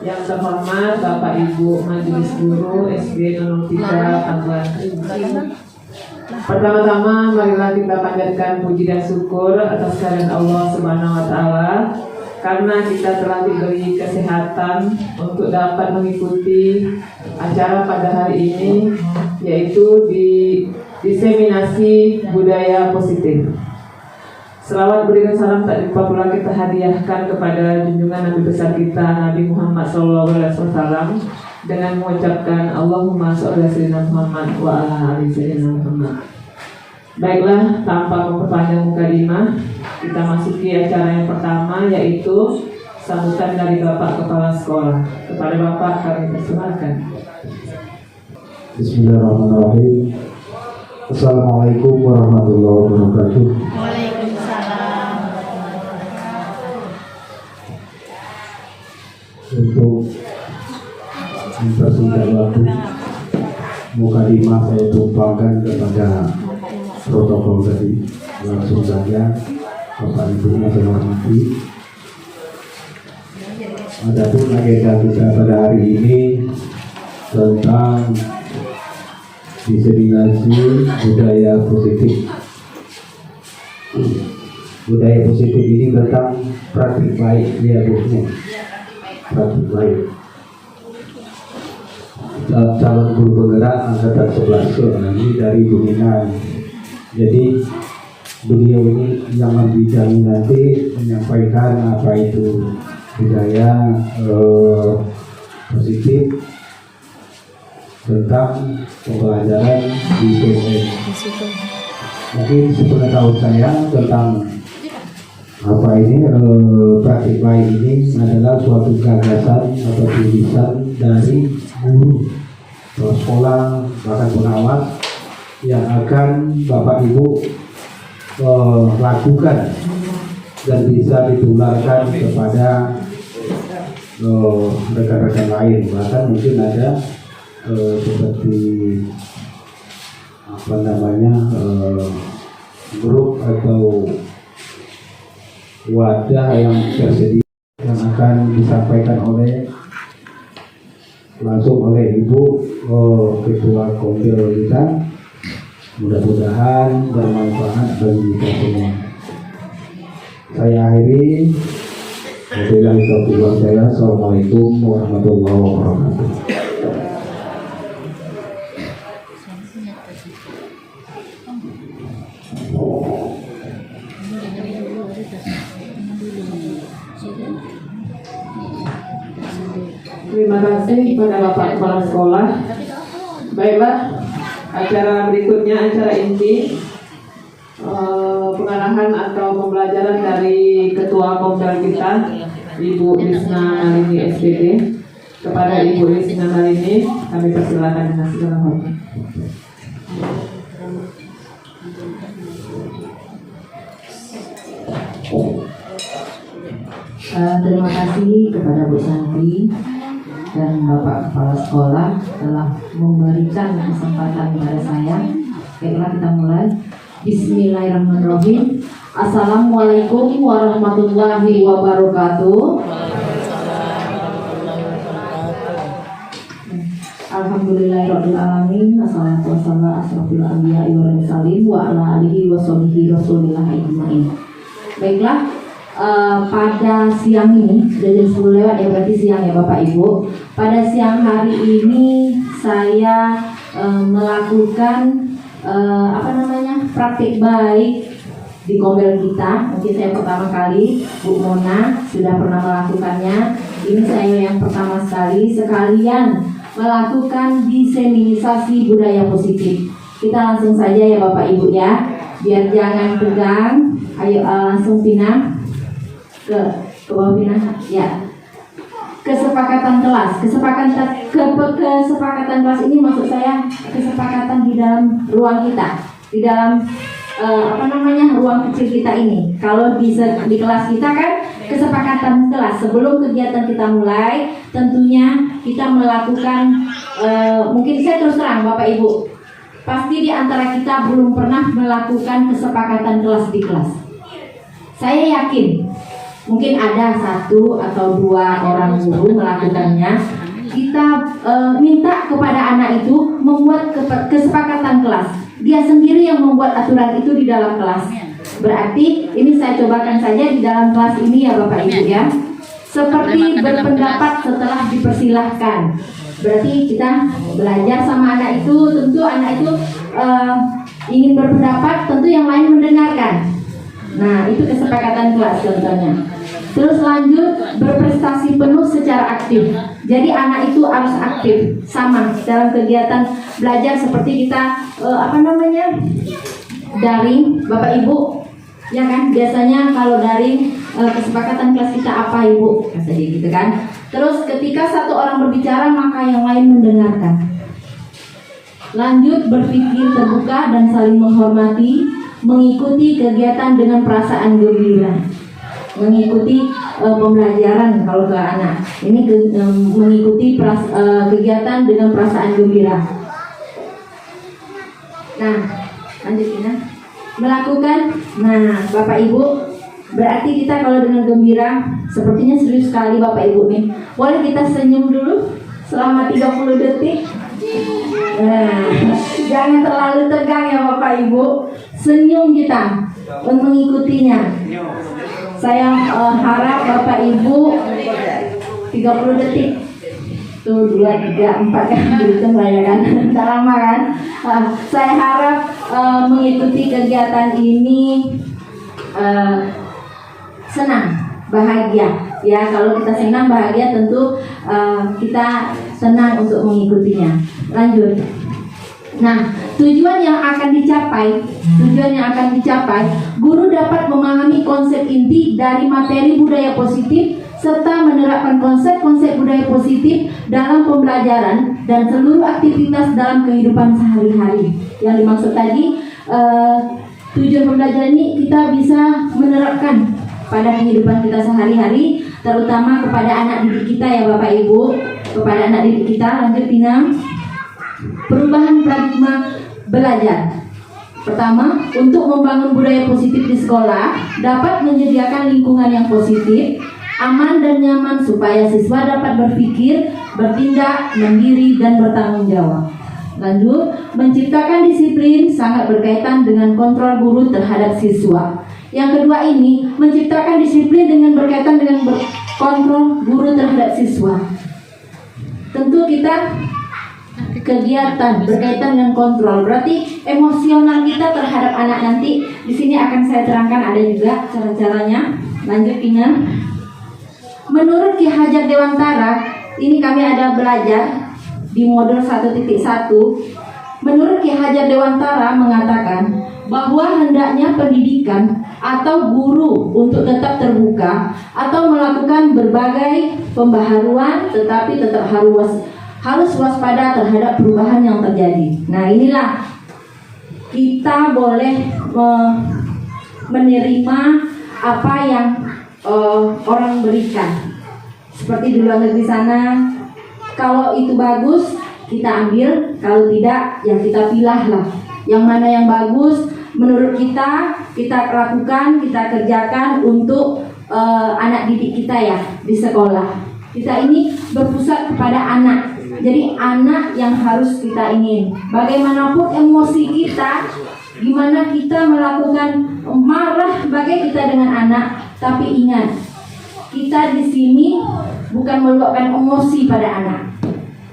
Yang terhormat Bapak Ibu Majelis Guru SD 03 Pakuan Kerinci. Pertama-tama marilah kita panjatkan puji dan syukur atas kehadirat Allah Subhanahu wa taala karena kita telah diberi kesehatan untuk dapat mengikuti acara pada hari ini, yaitu di diseminasi budaya positif. Selawat beri dan salam tak lupa pula kita hadiahkan kepada junjungan Nabi besar kita Nabi Muhammad SAW dengan mengucapkan Allahumma sholli ala sayyidina Muhammad wa ala ali sayyidina Muhammad. Baiklah, tanpa memperpanjang mukadimah, kita masuki acara yang pertama, yaitu sambutan dari Bapak Kepala Sekolah. Kepada Bapak kami persilakan. Bismillahirrahmanirrahim. Assalamualaikum warahmatullahi wabarakatuh. Waalaikumsalam. Untuk mempersingkat waktu, mukadimah saya tumpangkan kepada protokol tadi. Langsung saja, Bapak Ibu yang saya hormati. Adapun agenda kita pada hari ini tentang diseminasi budaya positif. Budaya positif ini tentang praktik baik, ya Bu. Praktik baik. Calon guru penggerak angkatan 11 ini dari Buminan. Jadi beliau ini yang membidangi nanti menyampaikan apa itu budaya positif tentang pembelajaran di PN. Mungkin sepengetahuan saya tentang apa ini praktik baik ini adalah suatu gagasan atau tulisan dari guru atau sekolah bahkan pengawas yang akan Bapak Ibu lakukan dan bisa ditularkan kepada rekan-rekan lain, bahkan mungkin ada seperti apa namanya grup atau wadah yang tersedia yang akan disampaikan langsung oleh Ibu Ketua Komdel kita. Mudah-mudahan bermanfaat bagi kita semua. Saya akhiri. Wabillahi taufiq wal hidayah. Assalamualaikum warahmatullahi wabarakatuh. Terima kasih kepada Bapak Kepala Sekolah. Baiklah, acara berikutnya, acara inti pengarahan atau pembelajaran dari Ketua Komdel kita, Ibu Lisna Malini SPD. Kepada Ibu Lisna Malini, kami persilakan dengan segala hormat. Terima kasih kepada Bu Santi dan Bapak Kepala Sekolah telah memberikan kesempatan kepada saya. Baiklah, kita mulai. Bismillahirrahmanirrahim. Assalamualaikum warahmatullahi wabarakatuh. Alhamdulillahirabbil alamin. Assalatu wassalamu ala asrofil anbiya'i wal mursalin wa ala alihi wa sahbihi rasulillah ajmain. Baiklah, pada siang ini sudah jam 10 lewat ya, berarti siang ya Bapak Ibu. Pada siang hari ini saya melakukan praktik baik di Komdel kita. Mungkin saya pertama kali, Bu Mona sudah pernah melakukannya. Ini saya yang pertama sekalian melakukan diseminisasi budaya positif. Kita langsung saja ya Bapak Ibu ya, biar jangan tegang. Ayo langsung pindah ke bawah pindah ya. Kesepakatan kelas, kesepakatan kelas ini maksud saya kesepakatan di dalam ruang kita, di dalam ruang kecil kita ini. Kalau di kelas kita kan kesepakatan kelas. Sebelum kegiatan kita mulai, tentunya kita melakukan mungkin saya terus terang Bapak Ibu, pasti di antara kita belum pernah melakukan kesepakatan kelas di kelas. Saya yakin mungkin ada 1 atau 2 orang guru melakukannya. Kita minta kepada anak itu membuat kesepakatan kelas. Dia sendiri yang membuat aturan itu di dalam kelas. Berarti ini saya cobakan saja di dalam kelas ini ya Bapak Ibu ya. Seperti berpendapat setelah dipersilahkan. Berarti kita belajar sama anak itu, tentu anak itu ingin berpendapat, tentu yang lain mendengarkan. Nah, itu kesepakatan kelas contohnya. Terus lanjut, berprestasi penuh secara aktif. Jadi anak itu harus aktif sama dalam kegiatan belajar seperti kita daring, Bapak Ibu. Ya kan, biasanya kalau daring kesepakatan kelas kita apa Ibu? Kata dia gitu kan. Terus ketika satu orang berbicara maka yang lain mendengarkan. Lanjut, berpikir terbuka dan saling menghormati, mengikuti kegiatan dengan perasaan gembira. Mengikuti pembelajaran kalau ke anak ini mengikuti kegiatan dengan perasaan gembira. Nah, lanjutin melakukan. Nah, Bapak Ibu, berarti kita kalau dengan gembira, sepertinya serius sekali Bapak Ibu nih. Boleh kita senyum dulu selama 30 detik. Nah, jangan terlalu tegang ya Bapak Ibu. Senyum kita untuk mengikutinya. Saya harap Bapak Ibu 30 detik. Tuh 2, 3, 4 kan gitu ya kan. Tak lama kan. Saya harap mengikuti kegiatan ini senang, bahagia. Ya, kalau kita senang bahagia tentu kita senang untuk mengikutinya. Lanjut. Nah, tujuan yang akan dicapai, guru dapat memahami konsep inti dari materi budaya positif serta menerapkan konsep-konsep budaya positif dalam pembelajaran dan seluruh aktivitas dalam kehidupan sehari-hari. Yang dimaksud tadi, tujuan pembelajaran ini kita bisa menerapkan pada kehidupan kita sehari-hari, terutama kepada anak didik kita ya Bapak Ibu, kepada anak didik kita. Lanjut Tina. Perubahan paradigma belajar. Pertama, untuk membangun budaya positif di sekolah, dapat menyediakan lingkungan yang positif, aman dan nyaman supaya siswa dapat berpikir, bertindak, mandiri dan bertanggung jawab. Lanjut, menciptakan disiplin sangat berkaitan dengan kontrol guru terhadap siswa. Yang kedua ini, menciptakan disiplin dengan berkaitan dengan kontrol guru terhadap siswa. Tentu kita kegiatan berkaitan dengan kontrol, berarti emosional kita terhadap anak nanti di sini akan saya terangkan, ada juga cara-caranya. Lanjut ingat. Menurut Ki Hajar Dewantara, ini kami ada belajar di modul 1.1. Menurut Ki Hajar Dewantara mengatakan bahwa hendaknya pendidikan atau guru untuk tetap terbuka atau melakukan berbagai pembaharuan, tetapi tetap harus waspada terhadap perubahan yang terjadi. Nah, inilah kita boleh menerima apa yang orang berikan. Seperti di luar negeri sana, kalau itu bagus kita ambil, kalau tidak ya kita pilah lah. Yang mana yang bagus menurut kita lakukan, kita kerjakan untuk anak didik kita ya di sekolah. Kita ini berpusat kepada anak. Jadi anak yang harus kita ingin. Bagaimanapun emosi kita, gimana kita melakukan marah bagai kita dengan anak, tapi ingat, kita di sini bukan meluapkan emosi pada anak.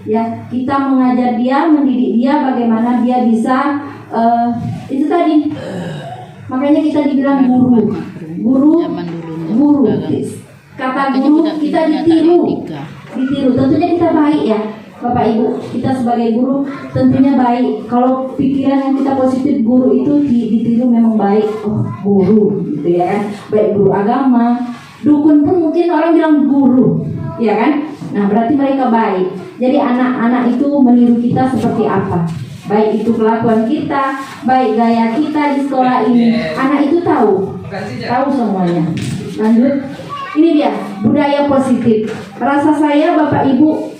Ya, kita mengajar dia, mendidik dia bagaimana dia bisa itu tadi. Makanya kita dibilang guru. Kata guru kita ditiru. Tentunya kita baik ya. Bapak Ibu, kita sebagai guru tentunya baik. Kalau pikiran yang kita positif, guru itu ditiru memang baik. Oh, guru gitu ya kan. Baik guru agama, dukun pun mungkin orang bilang guru, ya kan? Nah, berarti mereka baik. Jadi anak-anak itu meniru kita seperti apa? Baik itu kelakuan kita, baik gaya kita di sekolah ini. Anak itu tahu semuanya. Lanjut. Ini dia, budaya positif. Rasa saya Bapak Ibu,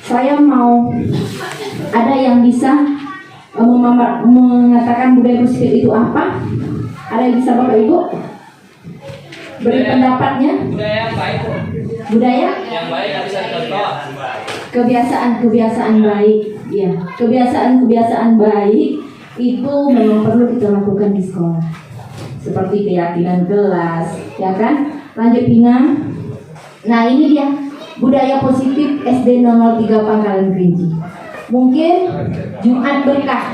saya mau ada yang bisa mengatakan budaya positif itu apa? Ada yang bisa Bapak Ibu? beri pendapatnya. Budaya yang baik. Budaya Yang baik yang bisa dicontoh. kebiasaan-kebiasaan baik, ya, kebiasaan-kebiasaan baik itu memang perlu kita lakukan di sekolah, seperti keyakinan kelas, ya kan? Lanjut Pinang. Nah ini dia budaya positif SD 003 Pangkalan Kerinci. Mungkin Jumat berkah,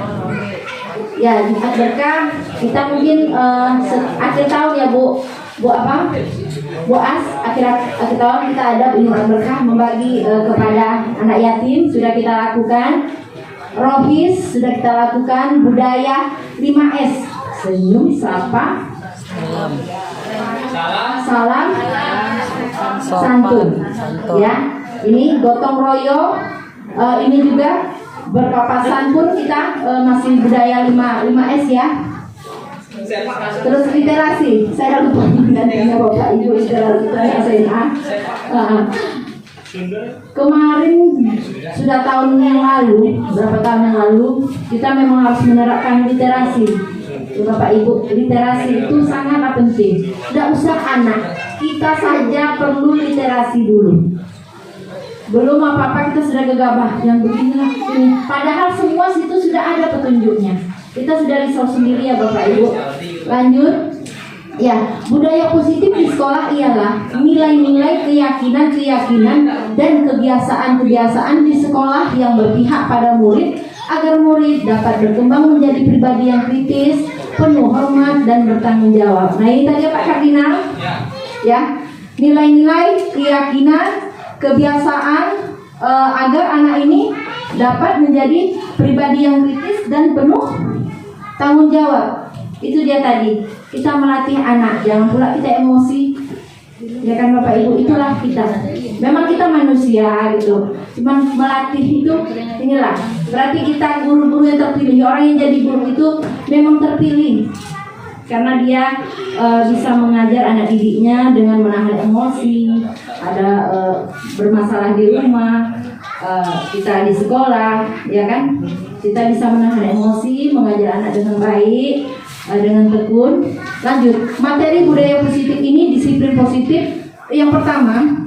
ya Jumat berkah. Kita mungkin akhir tahun ya Bu apa? Bu As, akhir tahun kita ada Jumat berkah membagi kepada anak yatim, sudah kita lakukan. Rohis sudah kita lakukan. Budaya 5S, senyum, sapa, salam, santun. Ya, ini gotong royong. Ini juga berpapasan pun kita masih budaya 5S ya. Terus literasi, saya lupa gantinya Bapak Ibu literasi SMA. Kemarin sudah tahun yang lalu, berapa tahun yang lalu, kita memang harus menerapkan literasi. Bapak Ibu, literasi itu sangat penting. Tidak usah anak, kita saja perlu literasi dulu. Belum apa-apa kita sudah gegabah yang beginilah ini. Padahal semua situ sudah ada petunjuknya. Kita sudah risau sendiri ya Bapak Ibu. Lanjut. Ya, budaya positif di sekolah ialah nilai-nilai, keyakinan-keyakinan dan kebiasaan-kebiasaan di sekolah yang berpihak pada murid agar murid dapat berkembang menjadi pribadi yang kritis, penuh hormat dan bertanggung jawab. Nah ini tadi Pak Kardinal. Ya, nilai-nilai, keyakinan, kebiasaan agar anak ini dapat menjadi pribadi yang kritis dan penuh tanggung jawab. Itu dia tadi, kita melatih anak, jangan pula kita emosi. Ya kan Bapak Ibu, itulah kita. Memang kita manusia gitu, cuman melatih itu inilah. Berarti kita guru-guru yang terpilih, orang yang jadi guru itu memang terpilih karena dia bisa mengajar anak didiknya dengan menahan emosi. Ada bermasalah di rumah, kita di sekolah, ya kan? Kita bisa menahan emosi, mengajar anak dengan baik, dengan tekun. Lanjut, materi budaya positif ini disiplin positif. Yang pertama,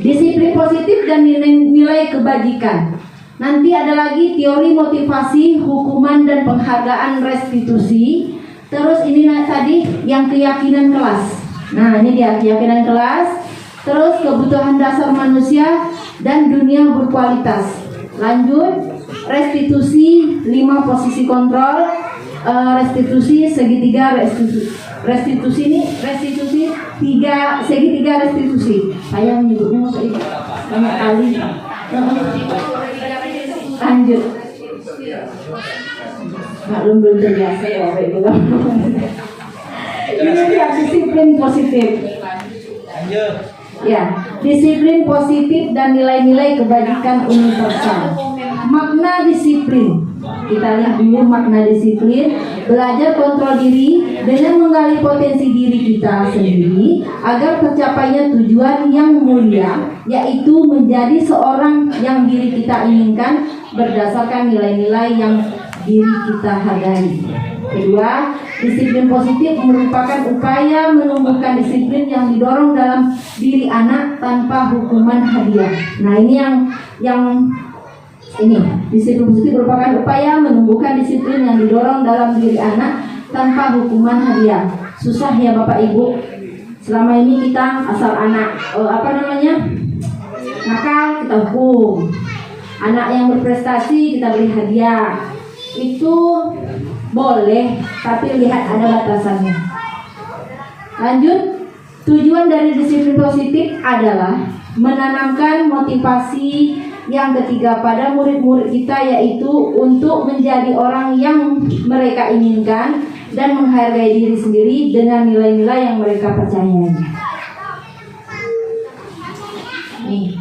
disiplin positif dan nilai kebajikan. Nanti ada lagi teori motivasi, hukuman dan penghargaan restitusi. Terus ini tadi yang keyakinan kelas. Nah ini dia keyakinan kelas. Terus kebutuhan dasar manusia dan dunia berkualitas. Lanjut, restitusi 5 posisi kontrol. Restitusi segitiga restitusi ini restitusi 3 segitiga restitusi. Saya menyebutnya banyak kali. Lanjut. Maklum belum terbiasa ya Bapak Ibu. Ini dia disiplin positif. Ya, disiplin positif dan nilai-nilai kebajikan universal. Makna disiplin. Kita lihat dulu makna disiplin. Belajar kontrol diri dengan menggali potensi diri kita sendiri agar tercapainya tujuan yang mulia, yaitu menjadi seorang yang diri kita inginkan berdasarkan nilai-nilai yang diri kita hargai. Kedua, disiplin positif merupakan upaya menumbuhkan disiplin yang didorong dalam diri anak tanpa hukuman hadiah. Nah ini yang ini disiplin positif merupakan upaya menumbuhkan disiplin yang didorong dalam diri anak tanpa hukuman hadiah. Susah ya Bapak Ibu. Selama ini kita asal anak nakal kita hukum. Anak yang berprestasi kita beri hadiah. Itu boleh, tapi lihat ada batasannya. Lanjut, tujuan dari disiplin positif adalah menanamkan motivasi yang ketiga pada murid-murid kita, yaitu untuk menjadi orang yang mereka inginkan dan menghargai diri sendiri dengan nilai-nilai yang mereka percayai. Nih,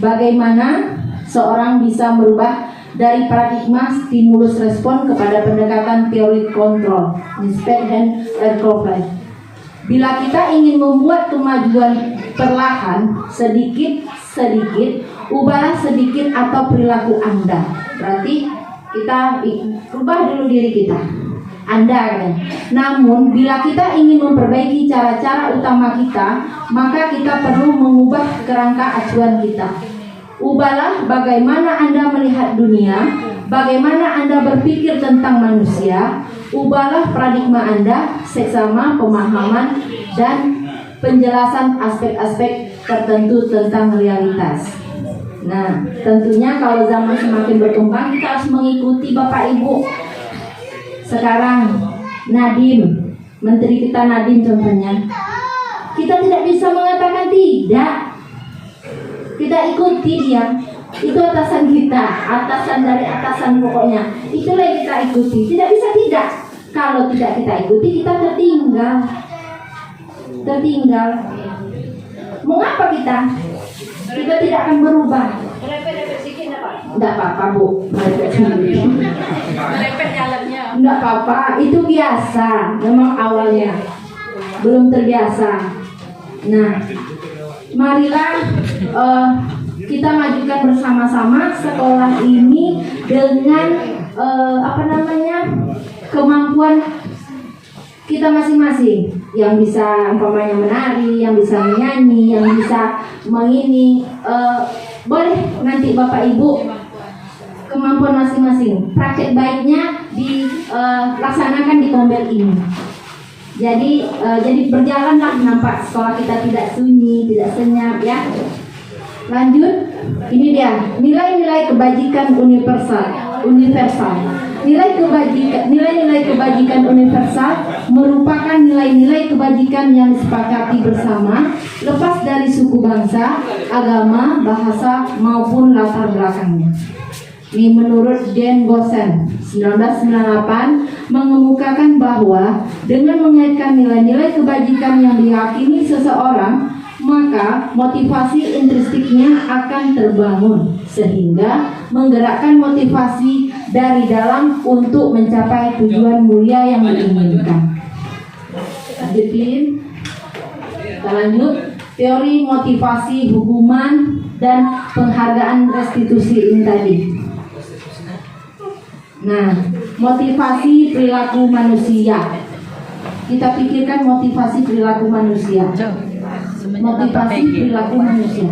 bagaimana seorang bisa merubah dari paradigma stimulus respon kepada pendekatan teori kontrol, inspect and control. Bila kita ingin membuat kemajuan perlahan, sedikit, ubahlah sedikit atau perilaku Anda. Berarti kita ubah dulu diri kita. Anda katanya. Namun bila kita ingin memperbaiki cara-cara utama kita, maka kita perlu mengubah kerangka acuan kita. Ubahlah bagaimana Anda melihat dunia, bagaimana Anda berpikir tentang manusia. Ubahlah paradigma Anda, seksama pemahaman dan penjelasan aspek-aspek tertentu tentang realitas. Nah, tentunya kalau zaman semakin berkembang, kita harus mengikuti Bapak Ibu. Sekarang Nadiem, Menteri kita Nadiem contohnya, kita tidak bisa mengatakan tidak. Kita ikuti dia. Itu atasan kita, atasan dari atasan pokoknya. Itulah yang kita ikuti. Tidak bisa tidak. Kalau tidak kita ikuti, kita tertinggal. Tertinggal. Mengapa kita? Kita tidak akan berubah. Tidak apa-apa Bu. Tidak apa-apa. Itu biasa. Memang awalnya belum terbiasa. Nah, marilah kita majukan bersama-sama sekolah ini dengan kemampuan kita masing-masing. Yang bisa umpamanya menari, yang bisa menyanyi, yang bisa mengini, boleh nanti Bapak Ibu kemampuan masing-masing. Praktek baiknya dilaksanakan di Kombel ini. Jadi berjalanlah, nampak sekolah kita tidak sunyi, tidak senyap ya. Lanjut, ini dia nilai-nilai kebajikan universal. Nilai-nilai kebajikan universal merupakan nilai-nilai kebajikan yang disepakati bersama, lepas dari suku bangsa, agama, bahasa maupun latar belakangnya. Ini menurut Jane Gosen 1998 mengemukakan bahwa dengan mengaitkan nilai-nilai kebajikan yang diyakini seseorang, maka motivasi intrinstiknya akan terbangun sehingga menggerakkan motivasi dari dalam untuk mencapai tujuan mulia yang diinginkan. Lanjutin. Kita lanjut. Teori motivasi, hukuman, dan penghargaan restitusi ini tadi. Nah, motivasi perilaku manusia. Kita pikirkan motivasi perilaku manusia. Motivasi perilaku manusia.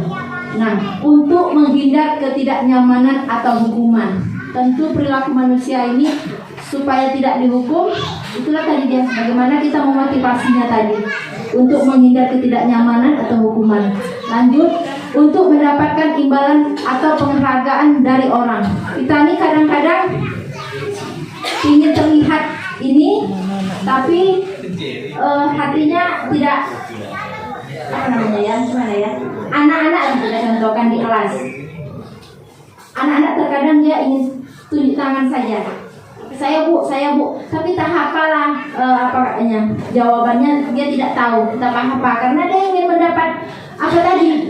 Nah, untuk menghindar ketidaknyamanan atau hukuman, tentu perilaku manusia ini supaya tidak dihukum, itulah tadi dia. Bagaimana kita memotivasinya tadi untuk menghindar ketidaknyamanan atau hukuman. Lanjut, untuk mendapatkan imbalan atau penghargaan dari orang. Kita ini kadang-kadang ingin terlihat ini, tapi hatinya tidak gimana ya? Anak-anak kita contohkan di kelas. Anak-anak terkadang dia ingin tunjuk tangan saja. Saya bu, tapi tak hafalah jawabannya, dia tidak tahu, tak apa karena dia ingin mendapat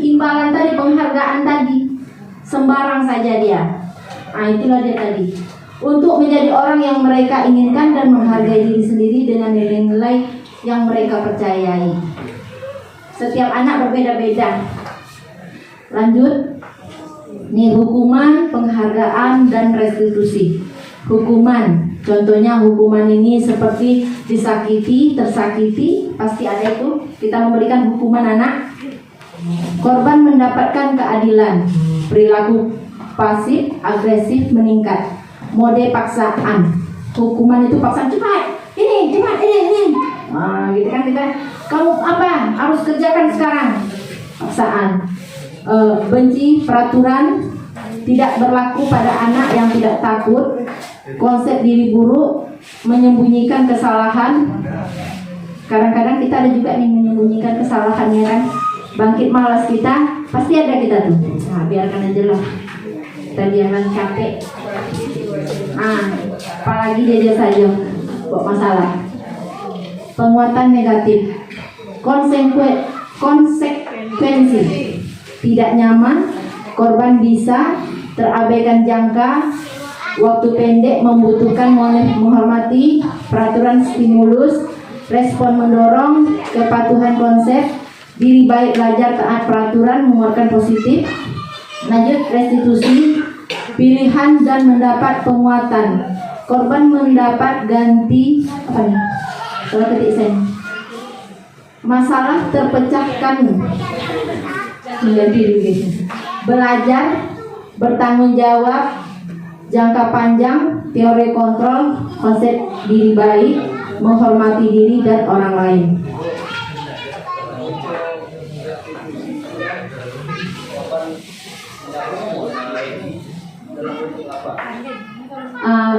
imbalan tadi, penghargaan tadi, sembarang saja dia. Nah, itulah dia tadi. Untuk menjadi orang yang mereka inginkan dan menghargai diri sendiri dengan nilai-nilai yang mereka percayai. Setiap anak berbeda-beda. Lanjut. Nih, hukuman, penghargaan, dan restitusi. Hukuman, contohnya hukuman ini seperti disakiti, tersakiti, pasti ada itu. Kita memberikan hukuman anak. Korban mendapatkan keadilan. Perilaku pasif, agresif meningkat. Mode paksaan. Hukuman itu paksaan, cepat ini. Nah, gitu kan kita. Kamu apa? Harus kerjakan sekarang. Paksaan. Benci peraturan, tidak berlaku pada anak yang tidak takut, konsep diri buruk, menyembunyikan kesalahan. Kadang-kadang kita ada juga nih menyembunyikan kesalahannya kan. Bangkit malas kita, pasti ada kita tuh. Nah, biarkan aja lah. Kita biarkan capek. Apalagi dia saja buat masalah. Penguatan negatif, konsekuensi. Tidak nyaman, korban bisa terabaikan jangka, waktu pendek, membutuhkan menghormati peraturan stimulus, respon mendorong, kepatuhan konsep, diri baik, belajar taat peraturan, mengeluarkan positif. Lanjut, restitusi, pilihan dan mendapat penguatan, korban mendapat ganti apa nih? Kalau ketik sen. Masalah terpecahkan mengganti belajar, bertanggung jawab, jangka panjang, teori kontrol, konsep diri baik, menghormati diri dan orang lain.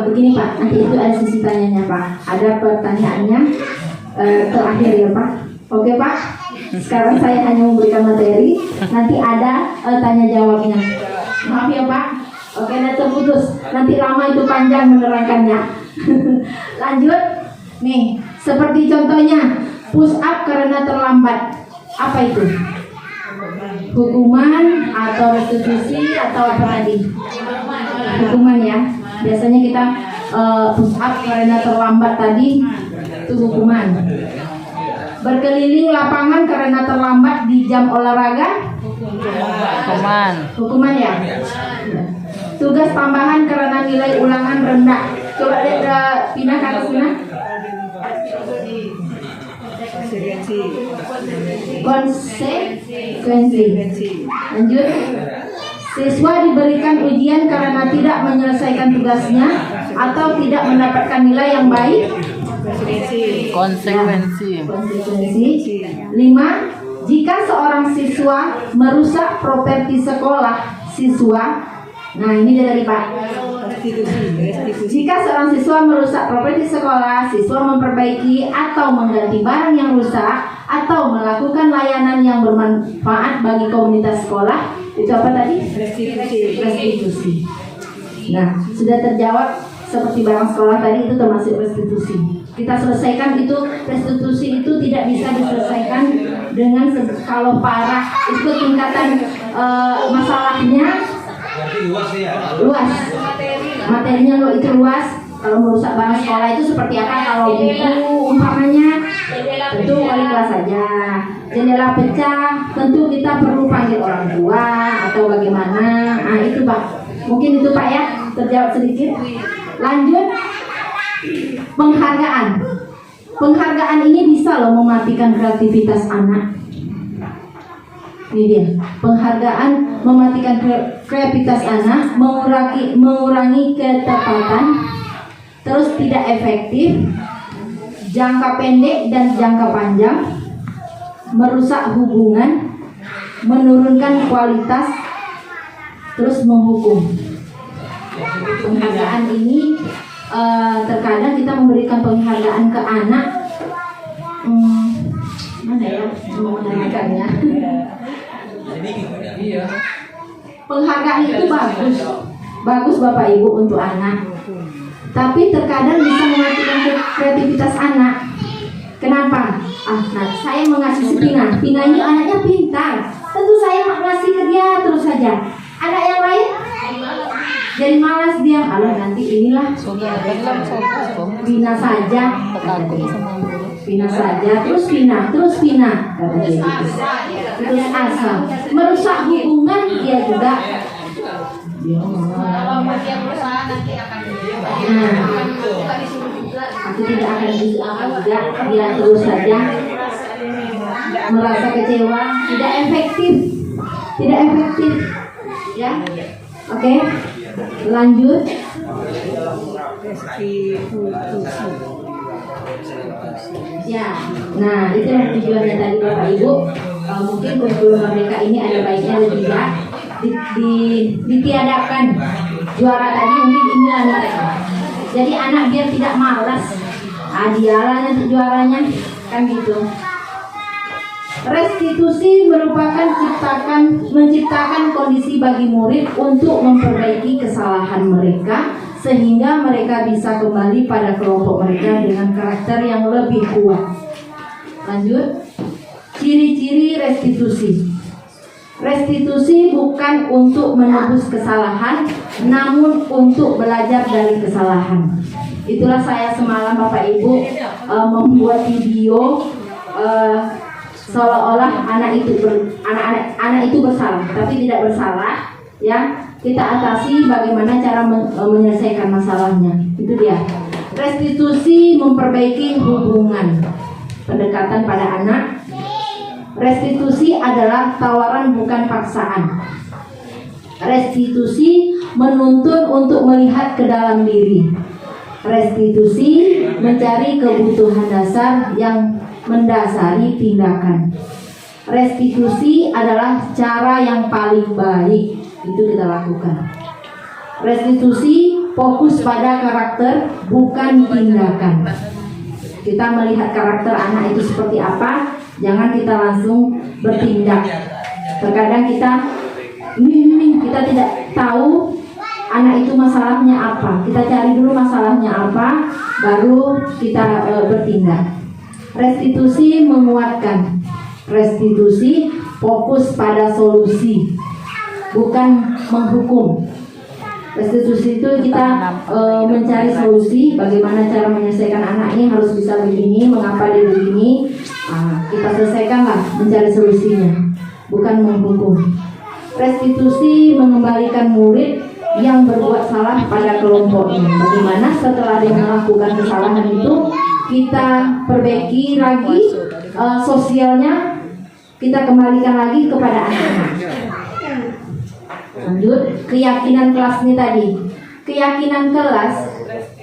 Begini Pak, nanti itu ada sesi tanyanya Pak. Ada pertanyaannya terakhir ya Pak. Oke Pak. Sekarang saya hanya memberikan materi. Nanti ada tanya jawabnya. Maaf ya Pak. Oke, nanti terputus. Nanti lama itu panjang menerangkannya. Lanjut. Nih, seperti contohnya push up karena terlambat. Apa itu? Hukuman atau restitusi atau apa tadi? Hukuman ya. Biasanya kita push up karena terlambat tadi itu hukuman. Berkeliling lapangan karena terlambat di jam olahraga? Hukuman ya. Tugas tambahan karena nilai ulangan rendah. Coba lihat pindah ke atas pindah. Konsekuensi. Lanjut. Siswa diberikan ujian karena tidak menyelesaikan tugasnya atau tidak mendapatkan nilai yang baik. Konsekuensi. 5. Jika seorang siswa merusak properti sekolah siswa, nah ini dari Pak. Jika seorang siswa merusak properti sekolah, siswa memperbaiki atau mengganti barang yang rusak atau melakukan layanan yang bermanfaat bagi komunitas sekolah, itu apa tadi? Restitusi. Nah, sudah terjawab seperti barang sekolah tadi itu termasuk restitusi. Kita selesaikan itu, restitusi itu tidak bisa diselesaikan dengan kalau parah itu tingkatan masalahnya luas, materinya itu luas. Kalau merusak barang sekolah itu seperti apa? Kalau buku umpamanya tentu wali kelas saja. Jendela pecah, tentu kita perlu panggil orang tua atau bagaimana. Nah itu Pak, mungkin itu Pak ya, terjawab sedikit. Lanjut. Penghargaan ini bisa loh mematikan kreativitas anak. Ini dia, penghargaan mematikan kreativitas anak, mengurangi ketepatan, terus tidak efektif, jangka pendek dan jangka panjang, merusak hubungan, menurunkan kualitas, terus menghukum. Penghargaan ini terkadang kita memberikan penghargaan ke anak, mana ya menghargainya? Penghargaan itu bagus Bapak Ibu untuk anak, tapi terkadang bisa mematikan kreativitas anak. Kenapa? Nah, saya mengasih Pina ini anaknya pintar, tentu saya ngasih ke dia terus saja. Anak yang lain jadi malas dia, kalau nanti inilah Pina saja, Pina saja, terus Pina, terus asal merusak hubungan dia juga. Aku tidak akan juga, dia terus saja merasa kecewa, tidak efektif, ya. Oke. Lanjut. Ya, nah itulah tujuannya tadi Bapak Ibu. Mungkin kurikulum Merdeka ini ada baiknya dan tidak ditiadakan juara tadi, mungkin inilah mereka. Jadi anak biar tidak malas, dialah nanti juaranya, kan gitu. Restitusi merupakan menciptakan kondisi bagi murid untuk memperbaiki kesalahan mereka sehingga mereka bisa kembali pada kelompok mereka dengan karakter yang lebih kuat. Lanjut. Ciri-ciri restitusi. Restitusi bukan untuk menebus kesalahan, namun untuk belajar dari kesalahan. Itulah saya semalam Bapak Ibu membuat video seolah-olah anak itu bersalah, tapi tidak bersalah. ya, kita atasi bagaimana cara menyelesaikan masalahnya. Itu dia. Restitusi memperbaiki hubungan, pendekatan pada anak. Restitusi adalah tawaran bukan paksaan. Restitusi menuntun untuk melihat ke dalam diri. Restitusi mencari kebutuhan dasar yang mendasari tindakan. Restitusi adalah cara yang paling baik, itu kita lakukan. Restitusi fokus pada karakter, bukan tindakan. Kita melihat karakter anak itu seperti apa, jangan kita langsung bertindak. Terkadang kita tidak tahu anak itu masalahnya apa. Kita cari dulu masalahnya apa, baru kita bertindak. Restitusi menguatkan. Restitusi fokus pada solusi, bukan menghukum. Restitusi itu kita mencari solusi, bagaimana cara menyelesaikan anak ini harus bisa begini, mengapa dia begini. Kita selesaikanlah, mencari solusinya, bukan menghukum. Restitusi mengembalikan murid yang berbuat salah pada kelompoknya. Bagaimana setelah dia melakukan kesalahan itu, kita perbaiki lagi sosialnya, kita kembalikan lagi kepada anak-anak. Lanjut, keyakinan kelas ini tadi. Keyakinan kelas,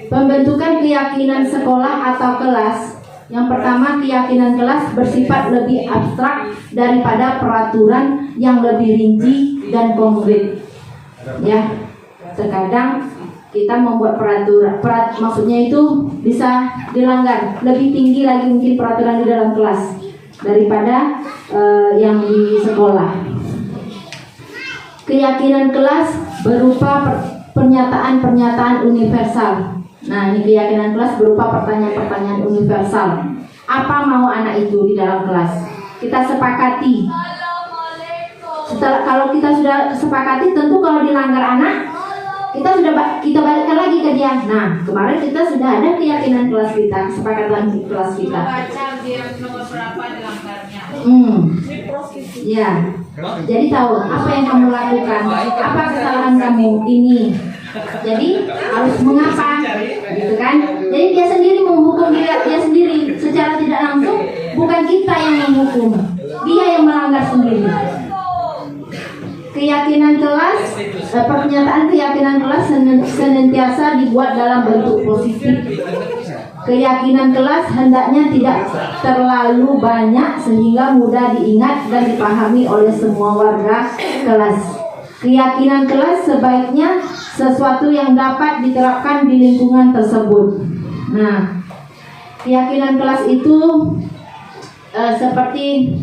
pembentukan keyakinan sekolah atau kelas. Yang pertama, keyakinan kelas bersifat lebih abstrak daripada peraturan yang lebih rinci dan konkret. Ya, terkadang kita membuat peraturan, maksudnya itu bisa dilanggar. Lebih tinggi lagi mungkin peraturan di dalam kelas daripada yang di sekolah. Keyakinan kelas berupa pernyataan-pernyataan universal. Nah, ini keyakinan kelas berupa pertanyaan-pertanyaan universal. Apa mau anak itu di dalam kelas? Kita sepakati. Kalau kita sudah sepakati, tentu kalau dilanggar anak, kita balikkan lagi ke dia. Nah, kemarin kita sudah ada keyakinan kelas kita, kesepakatan kelas kita. Baca dia nomor berapa dilanggarnya. Ya. Jadi tahu apa yang kamu lakukan, apa kesalahan kamu ini. Jadi harus mengapa, gitu kan? Jadi dia sendiri menghukum dia sendiri secara tidak langsung, bukan kita yang menghukum, dia yang melanggar sendiri. Keyakinan kelas, pernyataan keyakinan kelas senantiasa dibuat dalam bentuk positif. Keyakinan kelas hendaknya tidak terlalu banyak sehingga mudah diingat dan dipahami oleh semua warga kelas. Keyakinan kelas sebaiknya sesuatu yang dapat diterapkan di lingkungan tersebut. Nah, keyakinan kelas itu seperti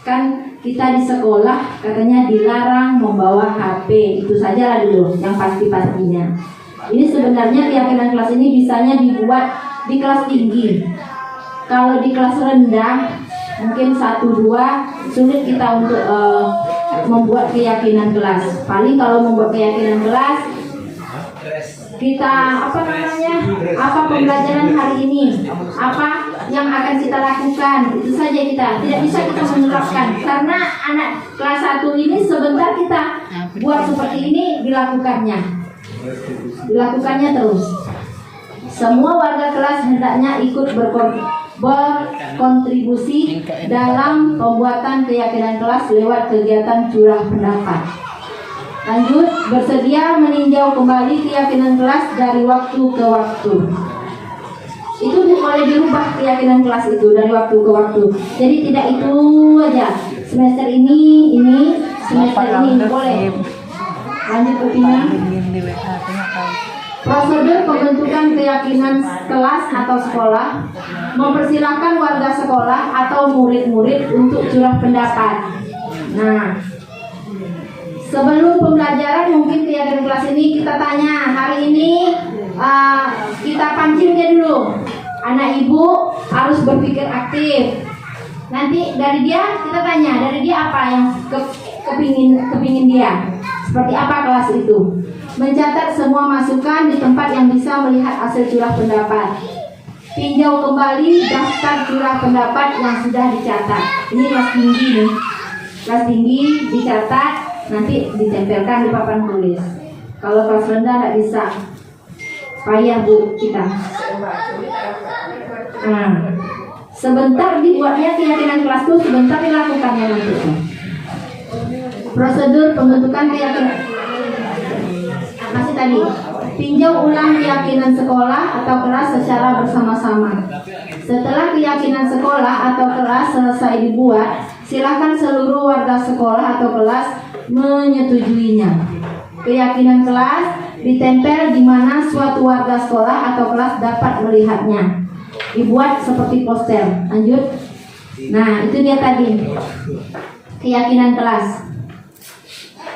kan kita di sekolah katanya dilarang membawa HP, itu saja lah dulu yang pasti-pastinya. Ini sebenarnya keyakinan kelas ini bisanya dibuat di kelas tinggi. Kalau di kelas rendah mungkin 1-2 sulit kita untuk membuat keyakinan kelas. Paling kalau membuat keyakinan kelas kita apa pembelajaran hari ini, apa yang akan kita lakukan, itu saja kita tidak bisa kita menerapkan karena anak kelas 1 ini sebentar kita buat seperti ini dilakukannya terus. Semua warga kelas hendaknya ikut berkontribusi dalam pembuatan keyakinan kelas lewat kegiatan curah pendapat. Lanjut, bersedia meninjau kembali keyakinan kelas dari waktu ke waktu. Itu boleh dirubah keyakinan kelas itu dari waktu ke waktu. Jadi tidak itu aja. Semester ini, semester ini boleh. Lanjut kupingnya. Prosedur pembentukan keyakinan kelas atau sekolah, mempersilahkan warga sekolah atau murid-murid untuk curah pendapat. Nah, sebelum pembelajaran mungkin keyakinan kelas ini kita tanya, hari ini kita pancing dia dulu. Anak ibu harus berpikir aktif. Nanti dari dia kita tanya, dari dia apa yang kepingin dia, seperti apa kelas itu. Mencatat semua masukan di tempat yang bisa melihat hasil curah pendapat. Tinjau kembali daftar curah pendapat yang sudah dicatat. Ini kelas tinggi nih. Kelas tinggi dicatat nanti ditempelkan di papan tulis. Kalau kelas rendah nggak bisa, payah Bu kita. Nah, sebentar dibuatnya keyakinan kelas itu, sebentar dilakukannya nanti. Prosedur pembentukan keyakinan masih tadi, tinjau ulang keyakinan sekolah atau kelas secara bersama-sama. Setelah keyakinan sekolah atau kelas selesai dibuat, silakan seluruh warga sekolah atau kelas menyetujuinya. Keyakinan kelas ditempel di mana suatu warga sekolah atau kelas dapat melihatnya. Dibuat seperti poster. Lanjut. Nah, itu dia tadi keyakinan kelas.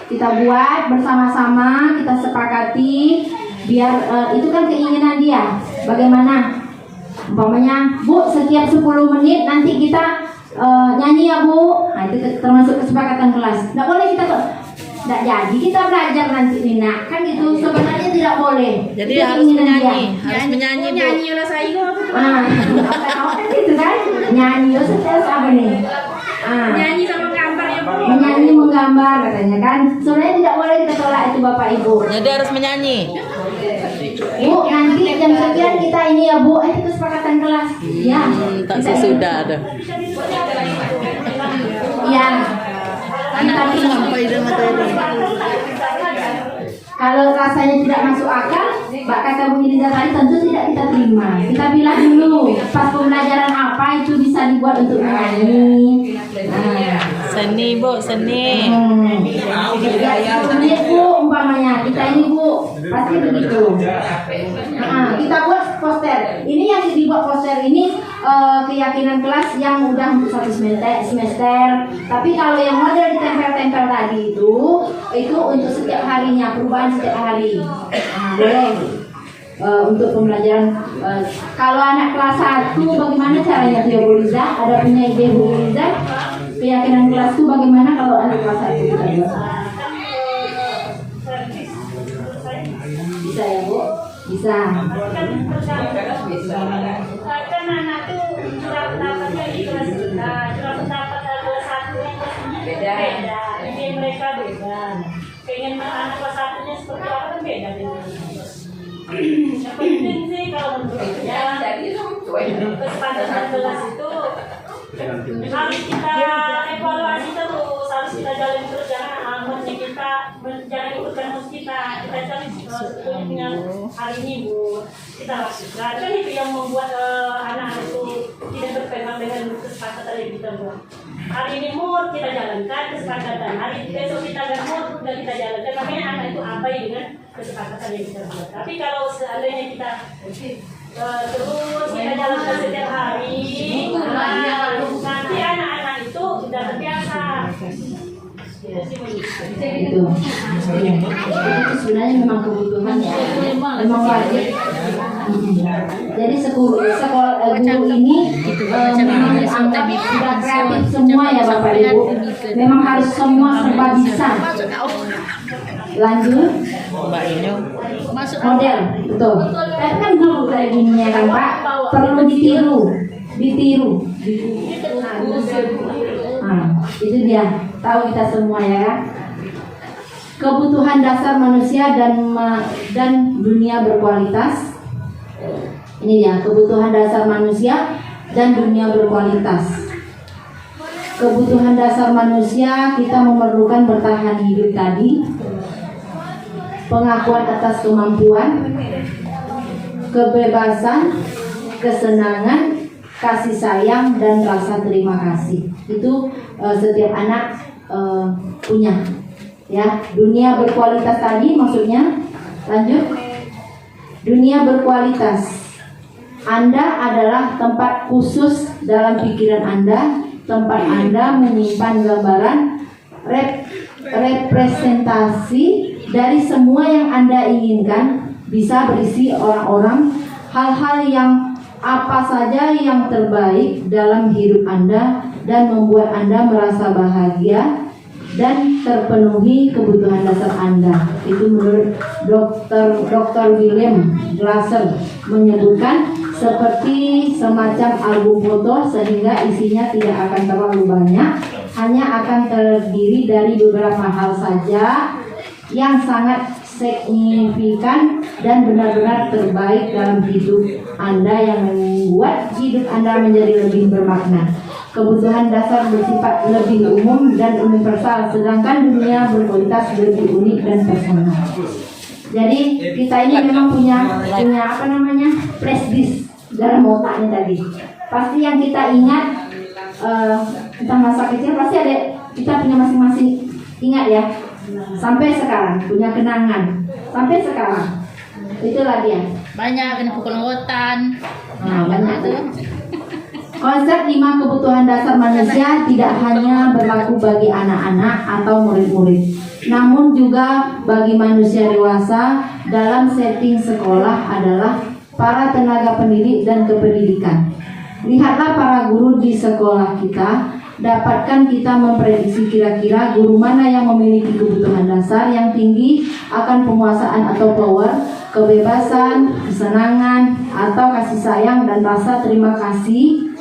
Kita buat bersama-sama, kita sepakati biar itu kan keinginan dia. Bagaimana? Umpamanya, Bu, setiap 10 menit nanti kita nyanyi ya Bu. Nah, itu termasuk kesepakatan kelas. Nggak boleh kita kok. Nggak jadi kita belajar nanti Nina. Kan gitu, sebenarnya tidak boleh. Jadi itu harus keinginan menyanyi, dia. harus menyanyi Bu. Nyanyi lah saya Apa gitu kan? Nyanyi setiap apa nih? nyanyi sama gambar ya Bu. Menyanyi menggambar katanya kan. Sebenarnya tidak boleh kita tolak itu Bapak Ibu. Jadi harus menyanyi. Bu, nanti jam sekian kita ini ya Bu. Itu kesepakatan kelas. Ya. Tak sesudah ada. Iya. Tapi Sampai dengan materi. kalau rasanya tidak masuk akal, Mbak kata Bu Iriza tadi tentu tidak kita terima. Kita bilang dulu pas pembelajaran apa itu bisa dibuat untuk menyanyi. Seni Bu, seni. 30 menit Bu umpamanya kita ini Bu pasti begitu. Kita buat poster. Ini yang dibuat poster ini keyakinan kelas yang udah untuk 1 semester. Tapi kalau yang model ditempel-tempel tadi itu untuk setiap harinya, perubahan setiap hari. Boleh. Untuk pembelajaran kalau anak kelas 1 bagaimana caranya Bu Iriza? Ada punya ide Bu Iriza? Keyakinan kelas itu bagaimana kalau anak kelas 1 kita buat? Bisa ya Bu? Bisa. Kan anak tuh curah pendapatnya di kelas kita, curah pendapat kelas 1 yang kelas 2 beda. Ide mereka beda. Pengen anak kelas 1-nya seperti apa kan beda dengan yang penting sih kalau menurutnya kesepakatan kelas itu harus kita evaluasi terus, harus kita jalin terus, jangan amatnya kita jangan ikutkan mus kita cari sebetulnya hari ini Bu kita lakukan kan itu yang membuat anak-anak itu tidak berpegang dengan kesepakatan yang kita buat. Hari ini mood kita jalankan kesepakatan, hari besok kita gak mood udah kita jalankan, makanya anak itu abai dengan kesepakatan yang kita buat. Tapi kalau seandainya kita terus kita jalankan setiap hari, nanti anak-anak itu sudah terbiasa. Itu sebenarnya memang kebutuhan ya, memang wajib. Jadi guru ini memang dianggap sudah kreatif semua ya Bapak Ibu. Memang harus semua serba bisa. Lanjut. Model, betul. Tapi kan guru kayak gini ya kan Pak, perlu ditiru. Itu dia, tahu kita semua ya. Kebutuhan dasar manusia dan dunia berkualitas. Ini dia, kebutuhan dasar manusia dan dunia berkualitas. Kebutuhan dasar manusia kita memerlukan bertahan hidup tadi, pengakuan atas kemampuan, kebebasan, kesenangan, kasih sayang dan rasa terima kasih. Itu setiap anak punya. Ya, dunia berkualitas tadi maksudnya. Lanjut. Dunia berkualitas. Anda adalah tempat khusus dalam pikiran Anda, tempat Anda menyimpan gambaran representasi dari semua yang Anda inginkan, bisa berisi orang-orang, hal-hal yang apa saja yang terbaik dalam hidup Anda dan membuat Anda merasa bahagia dan terpenuhi kebutuhan dasar Anda. Itu menurut Dr. William Glasser menyebutkan seperti semacam album foto sehingga isinya tidak akan terlalu banyak hanya akan terdiri dari beberapa hal saja yang sangat signifikan dan benar-benar terbaik dalam hidup Anda yang membuat hidup Anda menjadi lebih bermakna. Kebutuhan dasar bersifat lebih umum dan universal, sedangkan dunia berkualitas lebih unik dan personal. Jadi kita ini memang punya apa namanya flash disk dalam otaknya tadi. Pasti yang kita ingat kita masa kecil pasti ada, kita punya masing-masing ingat ya. Sampai sekarang punya kenangan sampai sekarang. Itulah dia. Banyak kena pukul anggotan. Nah, banyak tuh. Konsep 5 kebutuhan dasar manusia tidak hanya berlaku bagi anak-anak atau murid-murid, namun juga bagi manusia dewasa dalam setting sekolah adalah para tenaga pendidik dan kependidikan. Lihatlah para guru di sekolah kita. Dapatkan kita memprediksi kira-kira guru mana yang memiliki kebutuhan dasar yang tinggi akan penguasaan atau power, kebebasan, kesenangan, atau kasih sayang dan rasa terima kasih.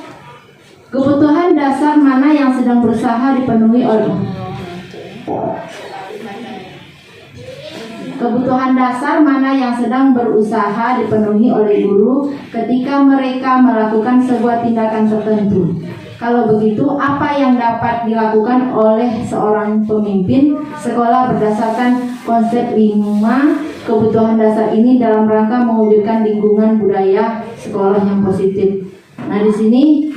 Kebutuhan dasar mana yang sedang berusaha dipenuhi oleh Kebutuhan dasar mana yang sedang berusaha dipenuhi oleh guru ketika mereka melakukan sebuah tindakan tertentu? Kalau begitu, apa yang dapat dilakukan oleh seorang pemimpin sekolah berdasarkan konsep 5 kebutuhan dasar ini dalam rangka mewujudkan lingkungan budaya sekolah yang positif? Nah, di sini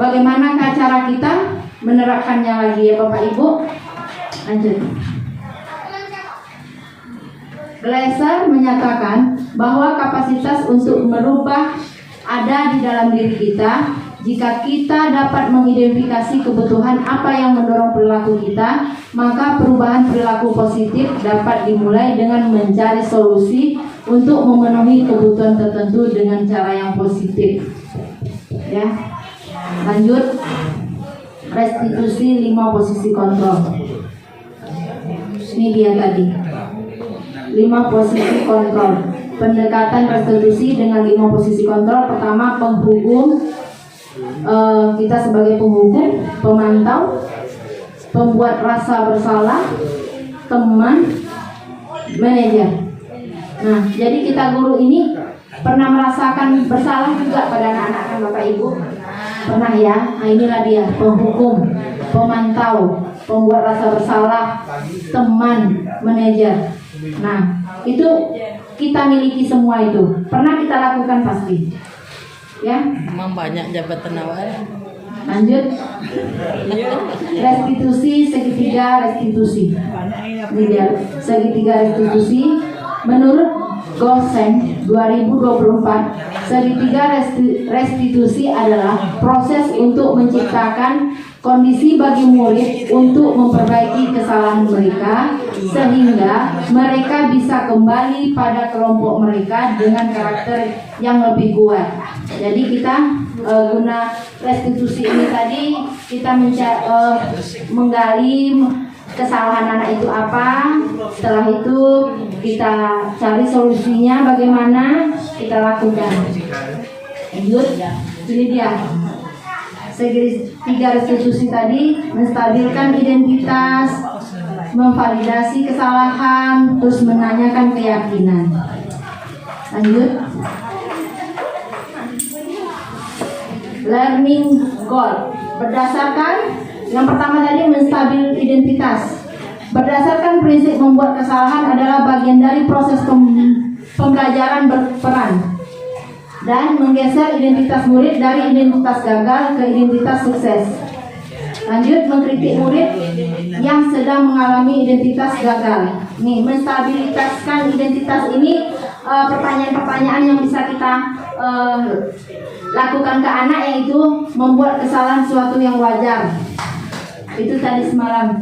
bagaimana cara kita menerapkannya lagi ya Bapak Ibu? Lanjut. Glaser menyatakan bahwa kapasitas untuk merubah ada di dalam diri kita jika kita dapat mengidentifikasi kebutuhan apa yang mendorong perilaku kita, maka perubahan perilaku positif dapat dimulai dengan mencari solusi untuk memenuhi kebutuhan tertentu dengan cara yang positif. Ya. Lanjut. Restitusi 5 posisi kontrol. Ini dia tadi. 5 posisi kontrol. Pendekatan restitusi dengan 5 posisi kontrol. Pertama, penghukum. Kita sebagai penghukum, pemantau, pembuat rasa bersalah, teman, manajer. Nah, jadi kita guru ini pernah merasakan bersalah juga pada anak-anak kan Bapak Ibu? Pernah ya? Nah, inilah dia, penghukum, pemantau, pembuat rasa bersalah, teman, manajer. Nah, itu kita miliki semua itu. Pernah kita lakukan pasti. Ya. Memang banyak jabatan awal. Lanjut. Restitusi segitiga restitusi. Ini dia segitiga restitusi. Menurut Gosen 2024, segitiga restitusi adalah proses untuk menciptakan kondisi bagi murid untuk memperbaiki kesalahan mereka sehingga mereka bisa kembali pada kelompok mereka dengan karakter yang lebih kuat. Jadi kita guna restitusi ini tadi kita menggali kesalahan anak itu apa. Setelah itu kita cari solusinya bagaimana kita lakukan. Lanjut, ini dia. Segitiga restitusi tadi menstabilkan identitas, memvalidasi kesalahan, terus menanyakan keyakinan. Lanjut. Learning goal. Berdasarkan yang pertama tadi menstabil identitas. Berdasarkan prinsip membuat kesalahan adalah bagian dari proses pembelajaran berperan dan menggeser identitas murid dari identitas gagal ke identitas sukses. Lanjut, mengkritik murid yang sedang mengalami identitas gagal. Nih, menstabilitaskan identitas ini pertanyaan-pertanyaan yang bisa kita lakukan ke anak, yaitu membuat kesalahan suatu yang wajar. Itu tadi semalam.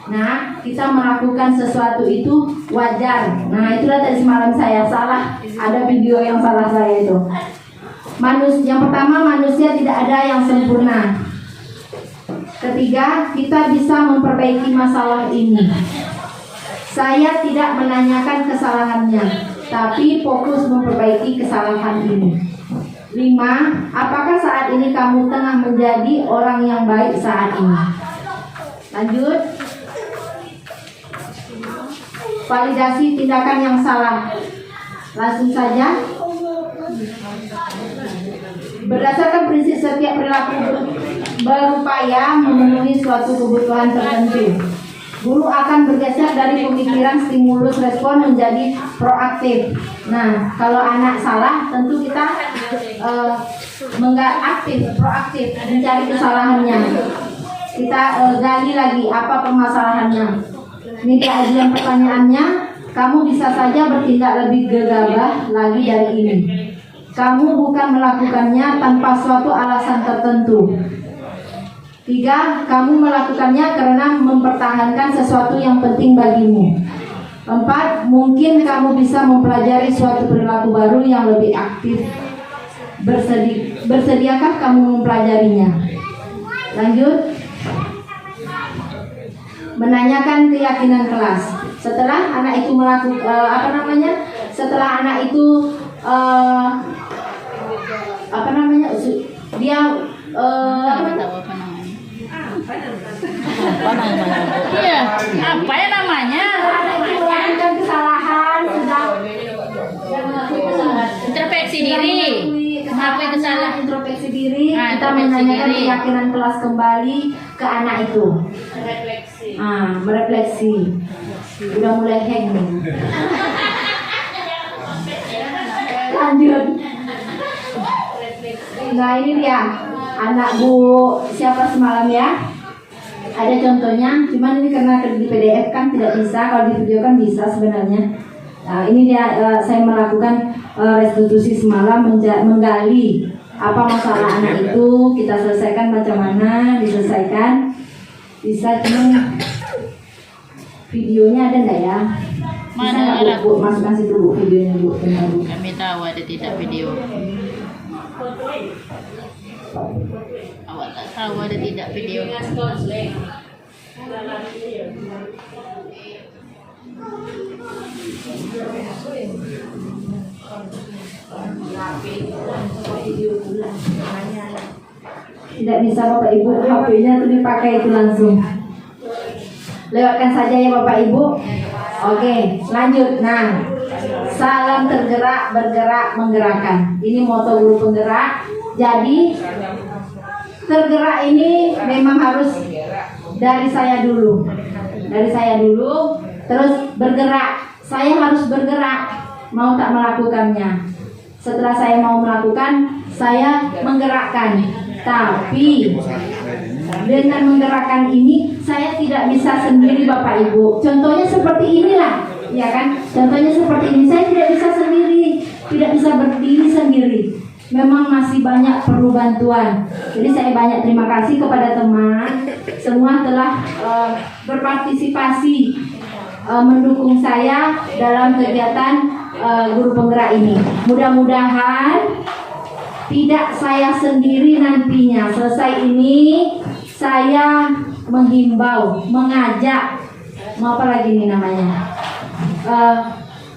Nah, kita melakukan sesuatu itu wajar. Nah, itulah tadi semalam saya salah. Ada video yang salah saya itu. Yang pertama, manusia tidak ada yang sempurna. Ketiga, kita bisa memperbaiki masalah ini. Saya tidak menanyakan kesalahannya, tapi fokus memperbaiki kesalahan ini. 5. Apakah saat ini kamu tengah menjadi orang yang baik saat ini? Lanjut. Validasi tindakan yang salah. Langsung saja. Berdasarkan prinsip setiap perilaku berupaya memenuhi suatu kebutuhan tertentu. Guru akan bergeser dari pemikiran stimulus respon menjadi proaktif. Nah, kalau anak salah, tentu kita proaktif, mencari kesalahannya. Kita gali lagi apa permasalahannya. Ini dia pertanyaannya. Kamu bisa saja bertindak lebih gegabah lagi dari ini. Kamu bukan melakukannya tanpa suatu alasan tertentu. 3. Kamu melakukannya karena mempertahankan sesuatu yang penting bagimu. 4. Mungkin kamu bisa mempelajari suatu perilaku baru yang lebih aktif. Bersediakah kamu mempelajarinya? Lanjut. Menanyakan keyakinan kelas. Setelah anak itu setelah anak itu dia Iya, apa ya namanya? melakukan kesalahan, sudah Introspeksi diri. Mengakui kesalahan. introspeksi diri, Nah, kita introspeksi menanyakan diri. keyakinan kelas kembali ke anak itu. Merefleksi. Udah mulai hang nih. Lanjut. Nah, ini dia anak Bu siapa semalam ya. Ada contohnya, cuman ini karena di PDF kan tidak bisa, kalau di video kan bisa sebenarnya. Nah, ini dia saya melakukan restitusi semalam menggali apa masalah anak itu, kita selesaikan macam mana, diselesaikan. Bisa cuman videonya ada enggak ya? Bisa Mana nggak, ada? Bu? Masukkan situ Bu videonya Bu. Bentar, Bu. Kami tahu ada tidak video. Awak tak tahu ada tidak video. Tidak bisa Bapak Ibu, HP-nya tuh dipakai itu langsung. Lewatkan saja ya Bapak Ibu. Oke, lanjut. Nah, salam tergerak, bergerak, menggerakkan. Ini moto guru penggerak. Jadi tergerak ini memang harus dari saya dulu. Dari saya dulu, terus bergerak. Saya harus bergerak, mau tak melakukannya. Setelah saya mau melakukan, saya menggerakkan. Tapi dengan menggerakkan ini saya tidak bisa sendiri Bapak Ibu. Contohnya seperti inilah, ya kan? Contohnya seperti ini. Saya tidak bisa sendiri, tidak bisa berdiri sendiri. Memang masih banyak perlu bantuan. Jadi saya banyak terima kasih kepada teman semua telah berpartisipasi mendukung saya dalam kegiatan guru penggerak ini. Mudah-mudahan tidak saya sendiri nantinya. Selesai ini saya menghimbau, mengajak, mau apa lagi ini namanya,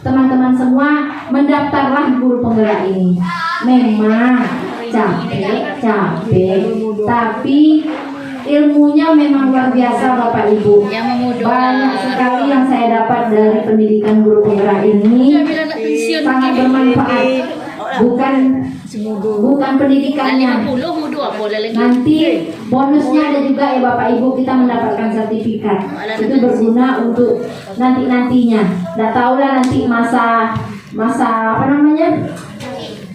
teman-teman semua mendaftarlah guru penggerak ini. Memang capek, tapi ilmunya memang luar biasa Bapak Ibu. Yang memudahkan. Banyak sekali yang saya dapat dari pendidikan guru penggerak ini, sangat bermanfaat. Bukan pendidikannya. 50 mudu apa lagi? Nanti bonusnya ada juga ya Bapak Ibu, kita mendapatkan sertifikat. Itu berguna untuk nantinya. Nggak tahu lah nanti masa apa namanya,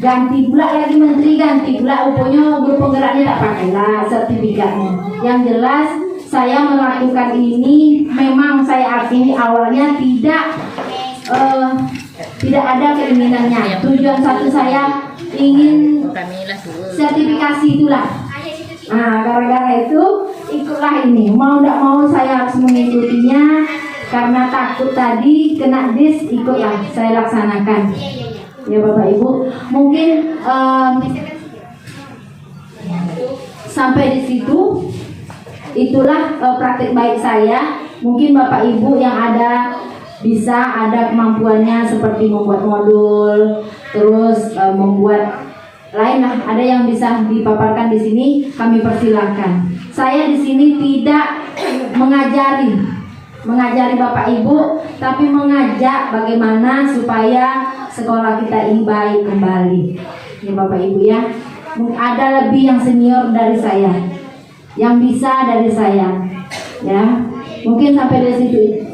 ganti pula lagi menteri, ganti pula pokoknya guru penggeraknya tak pakailah sertifikatnya. Yang jelas saya melakukan ini memang saya akini awalnya tidak ada keinginannya. Tujuan satu saya ingin Kamilah dulu. sertifikasi itulah. Nah, gara-gara itu ikutlah ini. Mau tidak mau saya harus mengikutinya karena takut tadi kena dis, ikutlah saya laksanakan. Ya Bapak Ibu, mungkin sampai di situ. Itulah praktik baik saya. Mungkin Bapak Ibu yang ada kemampuannya seperti membuat modul, terus membuat lain lah, ada yang bisa dipaparkan di sini, kami persilahkan. Saya di sini tidak mengajari Bapak Ibu, tapi mengajak bagaimana supaya sekolah kita ini baik kembali. Ya Bapak Ibu ya, ada lebih yang senior dari saya, yang bisa dari saya. Ya, mungkin sampai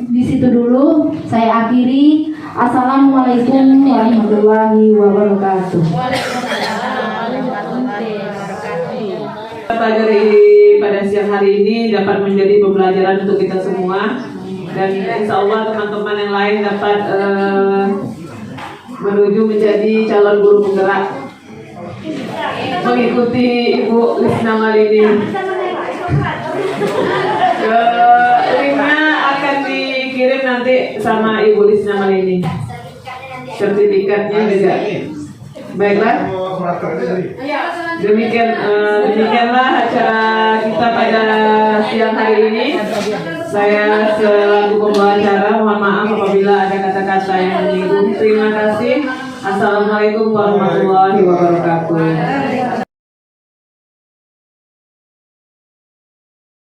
di situ dulu. Saya akhiri. Assalamualaikum warahmatullahi wabarakatuh. Pada siang hari ini dapat menjadi pembelajaran untuk kita semua, dan insya Allah teman-teman yang lain dapat menuju menjadi calon guru penggerak mengikuti Ibu Lisna Malini. Linknya akan dikirim nanti sama Ibu Lisna Malini, sertifikatnya juga. Baiklah, demikianlah acara kita pada siang hari ini. Saya selaku pembawa acara mohon maaf apabila ada kata-kata yang menyinggung. Terima kasih. Assalamualaikum warahmatullahi wabarakatuh.